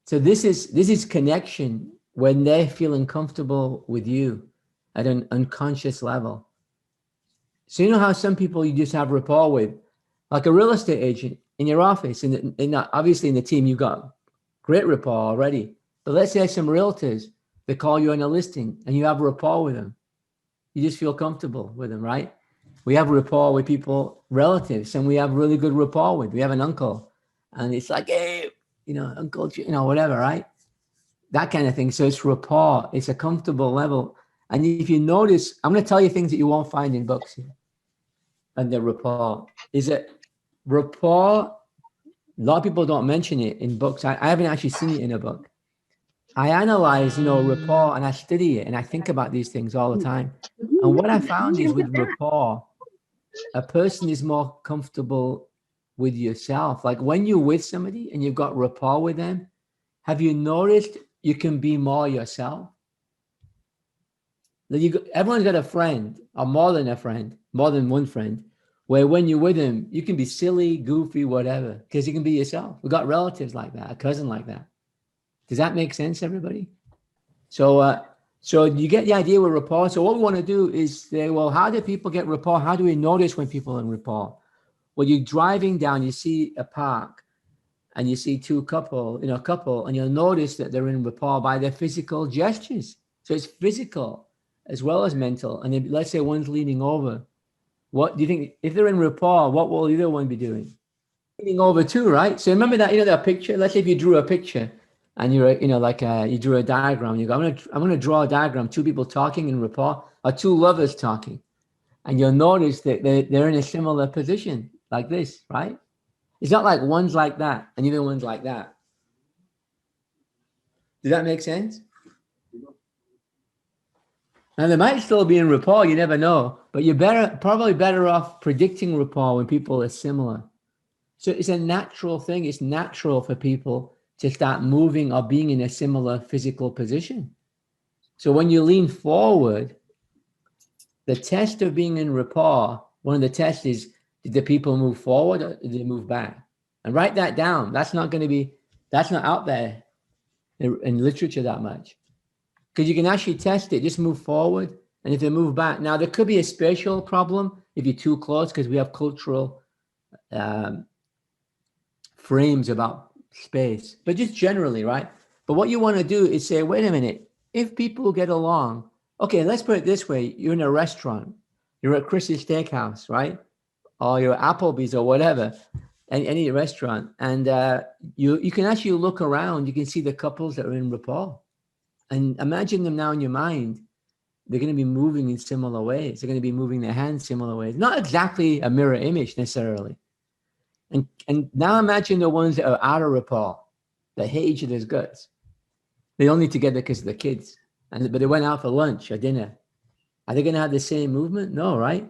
So this is connection when they're feeling comfortable with you at an unconscious level. So you know how some people you just have rapport with, like a real estate agent in your office, and obviously in the team you've got great rapport already. But let's say some realtors, they call you on a listing and you have rapport with them. You just feel comfortable with them, right? We have rapport with people, relatives, and we have really good rapport with. We have an uncle, and it's like, hey, uncle, whatever, right? That kind of thing. So it's rapport. It's a comfortable level. And if you notice, I'm going to tell you things that you won't find in books here. And the rapport is that rapport. A lot of people don't mention it in books. I haven't actually seen it in a book. I analyze, rapport, and I study it, and I think about these things all the time. And what I found is with rapport, a person is more comfortable with yourself. Like when you're with somebody and you've got rapport with them, have you noticed you can be more yourself? Everyone's got a friend, or more than a friend, more than one friend, where when you're with them, you can be silly, goofy, whatever, because you can be yourself. We've got relatives like that, a cousin like that. Does that make sense, everybody? So you get the idea with rapport. So what we want to do is say, well, how do people get rapport? How do we notice when people are in rapport? Well, you're driving down, you see a park, and you see a couple, and you'll notice that they're in rapport by their physical gestures. So it's physical as well as mental. And then, let's say one's leaning over. What do you think, if they're in rapport, what will the other one be doing? Leaning over too, right? So remember that, that picture? Let's say if you drew a picture and you're, you drew a diagram, you go, I'm going to draw a diagram, two people talking in rapport, or two lovers talking. And you'll notice that they're in a similar position like this, right? It's not like one's like that and the other one's like that. Does that make sense? Now, they might still be in rapport, you never know, but you're probably better off predicting rapport when people are similar. So it's a natural thing. It's natural for people to start moving or being in a similar physical position. So when you lean forward, the test of being in rapport, one of the tests is, did the people move forward or did they move back? And write that down. That's not out there in literature that much. Because you can actually test it, just move forward. And if they move back, now there could be a spatial problem if you're too close, because we have cultural frames about space, but just generally, right? But what you want to do is say, wait a minute, if people get along, okay, let's put it this way. You're in a restaurant, you're at Chris's Steakhouse, right? Or you're at Applebee's or whatever, any restaurant. And you can actually look around, you can see the couples that are in rapport. And imagine them now in your mind. They're going to be moving in similar ways. They're going to be moving their hands similar ways. Not exactly a mirror image necessarily. And now imagine the ones that are out of rapport, that hate each other's guts. They're only together because of the kids. But they went out for lunch or dinner. Are they going to have the same movement? No, right?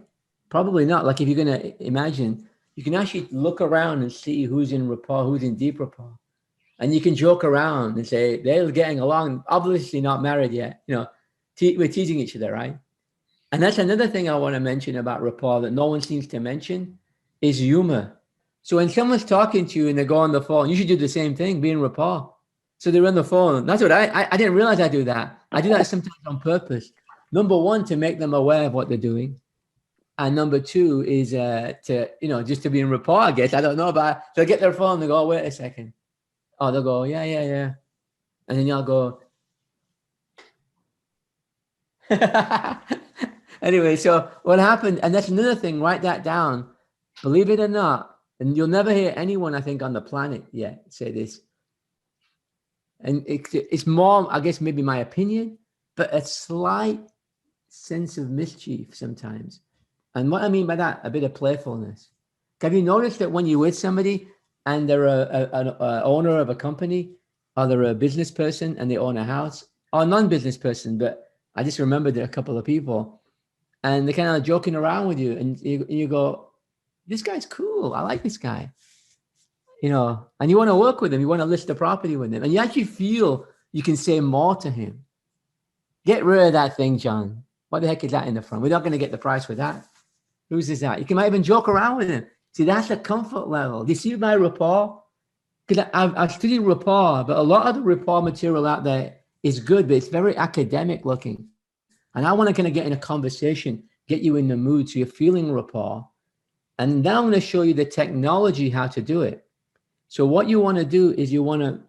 Probably not. Like if you're going to imagine, you can actually look around and see who's in rapport, who's in deep rapport. And you can joke around and say, they're getting along, obviously not married yet. We're teasing each other, right? And that's another thing I want to mention about rapport that no one seems to mention is humor. So when someone's talking to you and they go on the phone, you should do the same thing, be in rapport. So they're on the phone. That's what I didn't realize I do that. I do that sometimes on purpose. Number one, to make them aware of what they're doing. And number two is just to be in rapport, I guess. I don't know, but they'll get their phone and they go, oh, wait a second. Oh, they'll go, yeah. And then y'all go. Anyway, so what happened, and that's another thing, write that down. Believe it or not, and you'll never hear anyone, I think, on the planet yet say this. And it's more, I guess, maybe my opinion, but a slight sense of mischief sometimes. And what I mean by that, a bit of playfulness. Have you noticed that when you're with somebody and they're an owner of a company, or they're a business person and they own a house, or a non-business person, but I just remembered there are a couple of people, and they're kind of joking around with you, and you go, this guy's cool. I like this guy. And you want to work with him. You want to list the property with him. And you actually feel you can say more to him. Get rid of that thing, John. What the heck is that in the front? We're not going to get the price with that. Whose is that? You can might even joke around with him. See, that's a comfort level. Do you see my rapport? because I've studied rapport, but a lot of the rapport material out there is good, but it's very academic looking. And I want to kind of get in a conversation, get you in the mood so you're feeling rapport. And then I'm going to show you the technology, how to do it. So what you want to do is you want to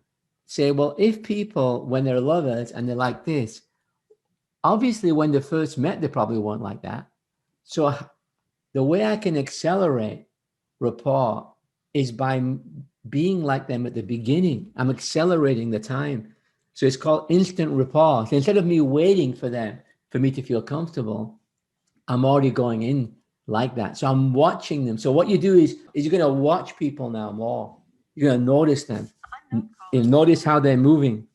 say, well, if people, when they're lovers and they're like this, obviously when they first met, they probably weren't like that. So the way I can accelerate rapport is by being like them at the beginning. I'm accelerating the time. So it's called instant rapport. So instead of me waiting for them, for me to feel comfortable, I'm already going in like that. So I'm watching them. So what you do is you're going to watch people now more. You're going to notice them. You notice how they're moving.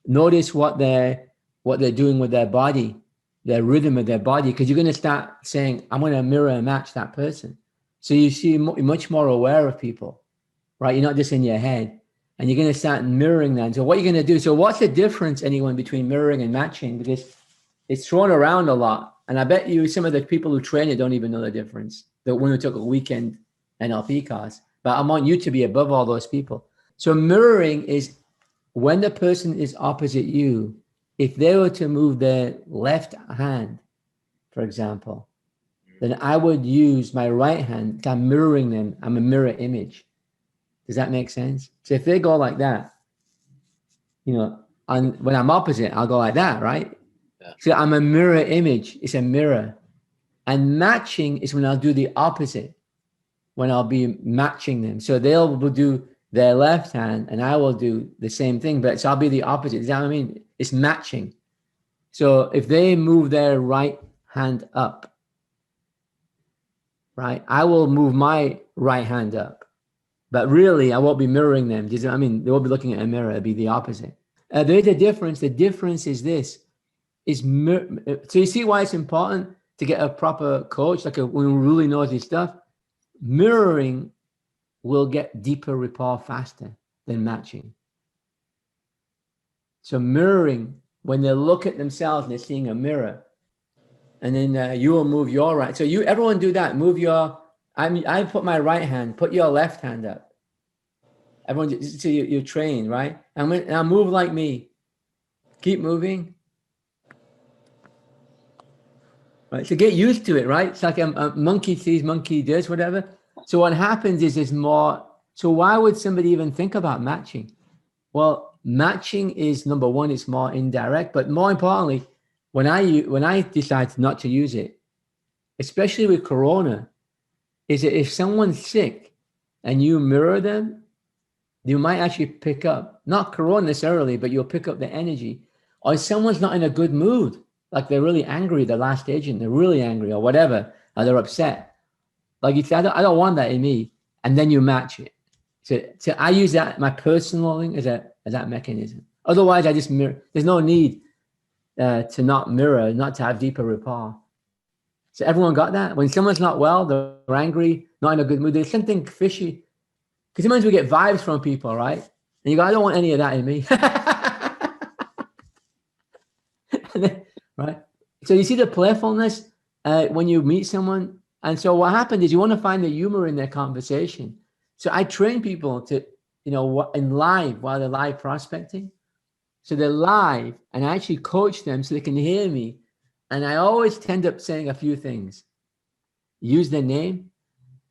Notice what they're doing with their body, their rhythm of their body, because you're going to start saying, I'm going to mirror and match that person. So you see much more aware of people, right? You're not just in your head, and you're going to start mirroring them. So what you're going to do, so what's the difference, anyone, between mirroring and matching? Because it's thrown around a lot. And I bet you some of the people who train it don't even know the difference. The one who took a weekend NLP class. But I want you to be above all those people. So mirroring is when the person is opposite you, if they were to move their left hand, for example, then I would use my right hand. I'm mirroring them. I'm a mirror image. Does that make sense? So if they go like that, you know, and when I'm opposite, I'll go like that, right? Yeah. So I'm a mirror image. It's a mirror. And matching is when I'll do the opposite, when I'll be matching them. So they'll do their left hand and I will do the same thing, but so I'll be the opposite. Is that what I mean? It's matching. So if they move their right hand up, right, I will move my right hand up, but really I won't be mirroring them. I mean, they won't be looking at a mirror. It'll be the opposite. There's a difference. The difference is this: so you see why it's important to get a proper coach, like one who really knows his stuff. Mirroring will get deeper rapport faster than matching. So mirroring, when they look at themselves and they're seeing a mirror, and then you will move your right. So everyone do that. Move your. I put my right hand. Put your left hand up. Everyone, so you train, right? And now move like me. Keep moving. Right. So get used to it, right? It's like a monkey sees, monkey does, whatever. So what happens is there's more. So why would somebody even think about matching? Well, matching is, number one, it's more indirect, but more importantly, when I decide not to use it, especially with Corona, is that if someone's sick and you mirror them, you might actually pick up, not Corona necessarily, but you'll pick up the energy. Or if someone's not in a good mood, like they're really angry, the last agent, they're really angry or whatever, or they're upset. Like you say, I don't want that in me. And then you match it. So I use that, my personal thing, as that mechanism. Otherwise, I just mirror. There's no need to not mirror, not to have deeper rapport. So everyone got that? When someone's not well, they're angry, not in a good mood, there's something fishy. Because sometimes we get vibes from people, right? And you go, I don't want any of that in me. Right? So you see the playfulness when you meet someone. And so what happened is you want to find the humor in their conversation. So I train people to, in live, while they're live prospecting. So they're live, and I actually coach them so they can hear me. And I always tend up saying a few things. Use their name,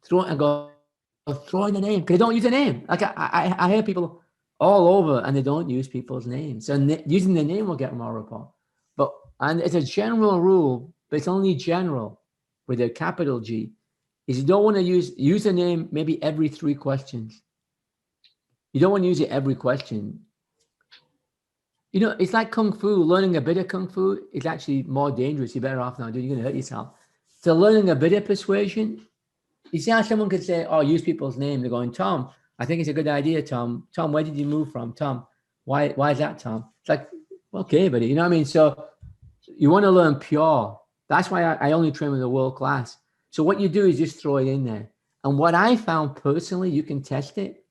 throw in the name, because they don't use the name. Like I hear people all over, and they don't use people's names. So using the name will get more rapport. And it's a general rule, but it's only general with a capital G, is you don't want to use the name maybe every 3 questions. You don't want to use it every question. It's like Kung Fu. Learning a bit of Kung Fu is actually more dangerous. You're better off not doing it. You're going to hurt yourself. So learning a bit of persuasion, you see how someone could say, oh, use people's name. They're going, Tom, I think it's a good idea, Tom. Tom, where did you move from? Tom, why is that, Tom? It's like, okay, buddy. You know what I mean? So you want to learn pure. That's why I only train with a world class. So what you do is just throw it in there. And what I found personally, you can test it.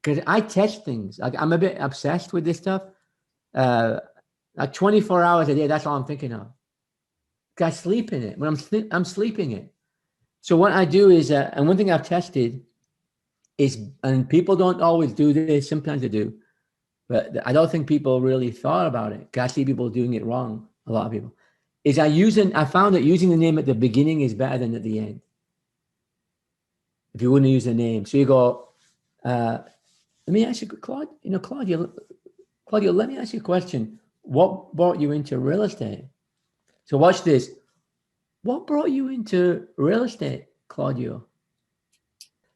Because I test things. Like I'm a bit obsessed with this stuff. Like 24 hours a day, that's all I'm thinking of. I sleep in it. When I'm sleeping it. So what I do is, and one thing I've tested and people don't always do this. Sometimes they do, but I don't think people really thought about it. I see people doing it wrong. A lot of people I found that using the name at the beginning is better than at the end. If you wouldn't use the name, so you go. Let me ask you, Claude. Claudia, let me ask you a question. What brought you into real estate? So watch this. What brought you into real estate, Claudio?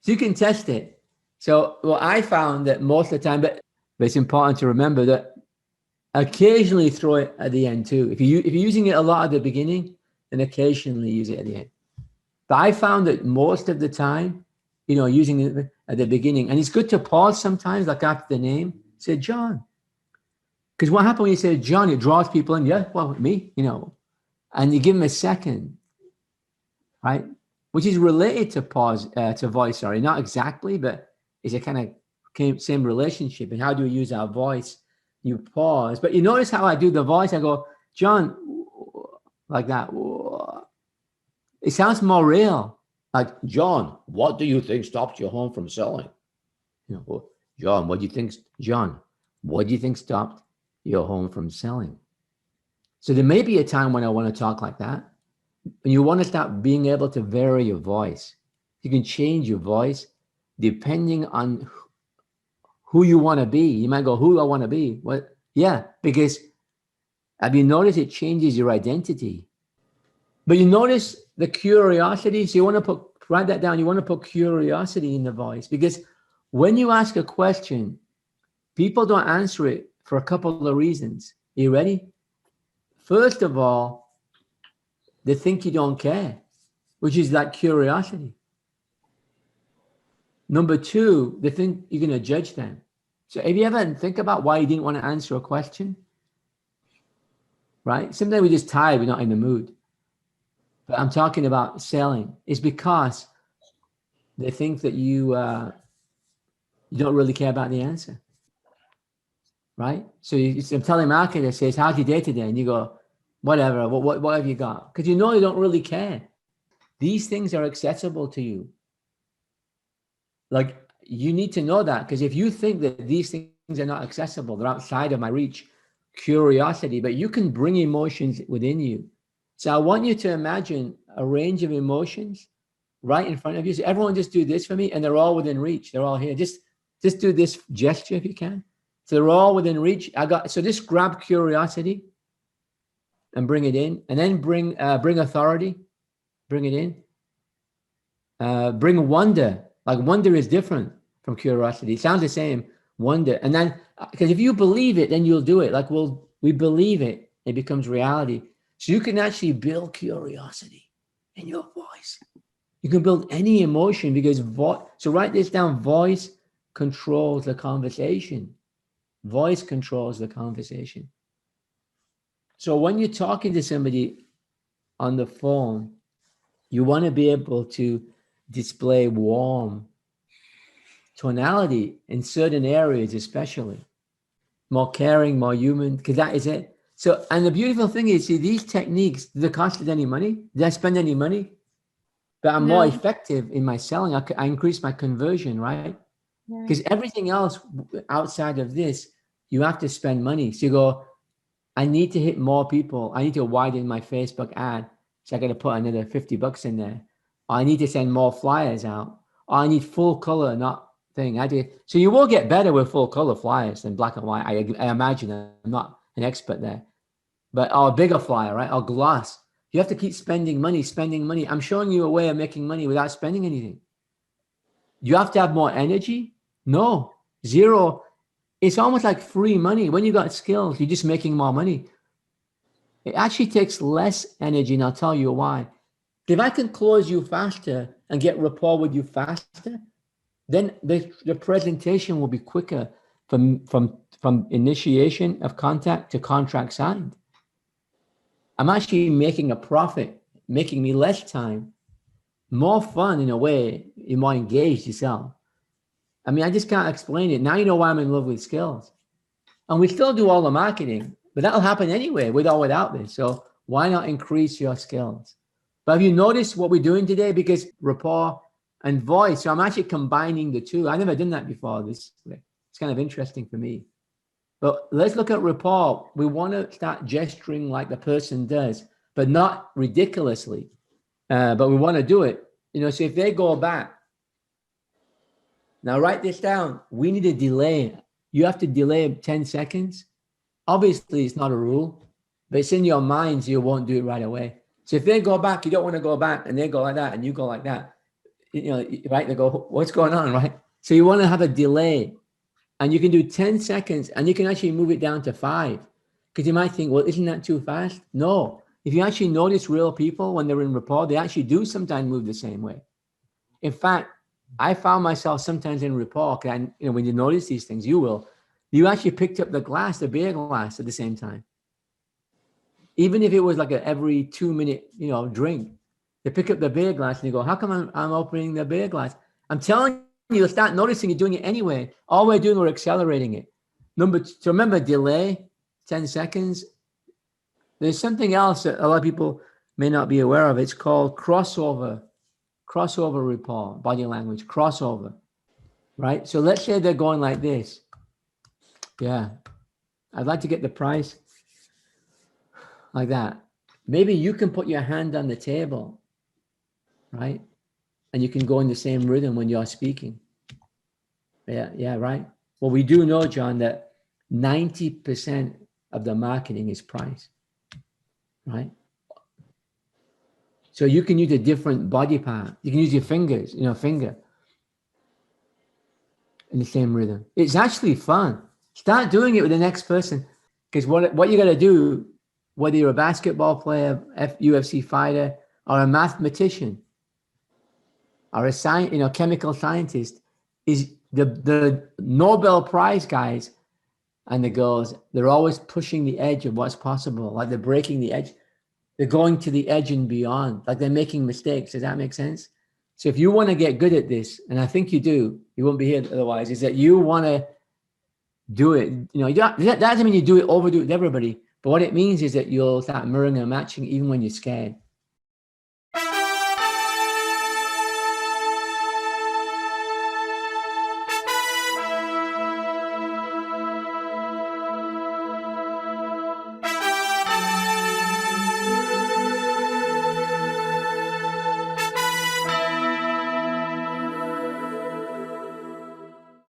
So you can test it. So I found that most of the time, but it's important to remember that occasionally throw it at the end too. If you're using it a lot at the beginning, then occasionally use it at the end. But I found that most of the time, using it at the beginning, and it's good to pause sometimes, like after the name, say John. Because what happens when you say John, it draws people in. Yeah, well, me, and you give them a second, right? Which is related to pause, to voice, sorry, not exactly, but it's a kind of same relationship. And how do we use our voice? You pause, but you notice how I do the voice. I go, John, like that. It sounds more real. Like, John, what do you think stopped your home from selling? John, what do you think stopped your home from selling? So there may be a time when I want to talk like that. And you want to start being able to vary your voice. You can change your voice depending on who you want to be. You might go, who I want to be. What? Yeah, because have you noticed it changes your identity? But you notice the curiosity. So you want to write that down. You want to put curiosity in the voice, because when you ask a question, people don't answer it for a couple of reasons. Are you ready? First of all, they think you don't care, which is that curiosity. Number two, they think you're going to judge them. So have you ever think about why you didn't want to answer a question? Right? Sometimes we're just tired. We're not in the mood. But I'm talking about selling. It's because they think that you don't really care about the answer. Right? So I'm telling marketer says, how's your day today? And you go, whatever, what have you got? Because you don't really care. These things are accessible to you. Like, you need to know that, because if you think that these things are not accessible, they're outside of my reach, curiosity, but you can bring emotions within you. So I want you to imagine a range of emotions right in front of you. So everyone just do this for me, and they're all within reach. They're all here. Just do this gesture if you can. So they're all within reach. So just grab curiosity and bring it in, and then bring authority, bring it in. Bring wonder. Like, wonder is different from curiosity. It sounds the same, wonder. And then, because if you believe it, then you'll do it. Like, we believe it, it becomes reality. So you can actually build curiosity in your voice. You can build any emotion, because so write this down. Voice controls the conversation. Voice controls the conversation. So when you're talking to somebody on the phone, you want to be able to display warm tonality in certain areas, especially more caring, more human, because that is it. So, and the beautiful thing is, see, these techniques, do they cost any money? Did I spend any money? But I'm more effective in my selling. I increase my conversion, right? Because everything else outside of this, you have to spend money. So you go, I need to hit more people. I need to widen my Facebook ad. So I got to put another $50 in there. Or I need to send more flyers out. Or I need full color, not thing. So you will get better with full color flyers than black and white. I imagine. I'm not an expert there. But or a bigger flyer, right? Or glass. You have to keep spending money. I'm showing you a way of making money without spending anything. You have to have more energy? No, zero. It's almost like free money. When you got skills, you're just making more money. It actually takes less energy, and I'll tell you why. If I can close you faster and get rapport with you faster, then the presentation will be quicker from initiation of contact to contract signed. I'm actually making a profit, making me less time, more fun in a way, you're more engaged yourself. I mean, I just can't explain it. Now you know why I'm in love with skills. And we still do all the marketing, but that'll happen anyway, with or without this. So why not increase your skills? But have you noticed what we're doing today? Because rapport and voice. So I'm actually combining the two. I've never done that before. It's kind of interesting for me. But let's look at rapport. We want to start gesturing like the person does, but not ridiculously. But we want to do it. So if they go back, now write this down. We need a delay. You have to delay 10 seconds. Obviously, it's not a rule, but it's in your mind, so you won't do it right away. So if they go back, you don't want to go back, and they go like that, and you go like that. Right? They go, what's going on, right? So you want to have a delay, and you can do 10 seconds, and you can actually move it down to 5, because you might think, well, isn't that too fast? No. If you actually notice real people when they're in rapport, they actually do sometimes move the same way. In fact, I found myself sometimes in rapport, and when you notice these things, you actually picked up the beer glass at the same time. Even if it was like every 2-minute, drink, you pick up the beer glass and you go, how come I'm opening the beer glass? I'm telling you, you'll start noticing you're doing it anyway. All we're doing, we're accelerating it. So remember, delay, 10 seconds. There's something else that a lot of people may not be aware of. It's called crossover rapport, body language, crossover, right? So let's say they're going like this. Yeah, I'd like to get the price like that. Maybe you can put your hand on the table, right? And you can go in the same rhythm when you're speaking. Yeah, right. Well, we do know, John, that 90% of the marketing is price, right? So you can use a different body part. You can use your fingers, finger in the same rhythm. It's actually fun. Start doing it with the next person, because what you got to do, whether you're a basketball player, UFC fighter, or a mathematician, or a chemical scientist, is the Nobel Prize guys and the girls. They're always pushing the edge of what's possible, like they're breaking the edge. They're going to the edge and beyond, like they're making mistakes. Does that make sense? So if you want to get good at this, and I think you do, you won't be here otherwise, is that you want to do it. That doesn't mean you overdo it with everybody, but what it means is that you'll start mirroring and matching even when you're scared.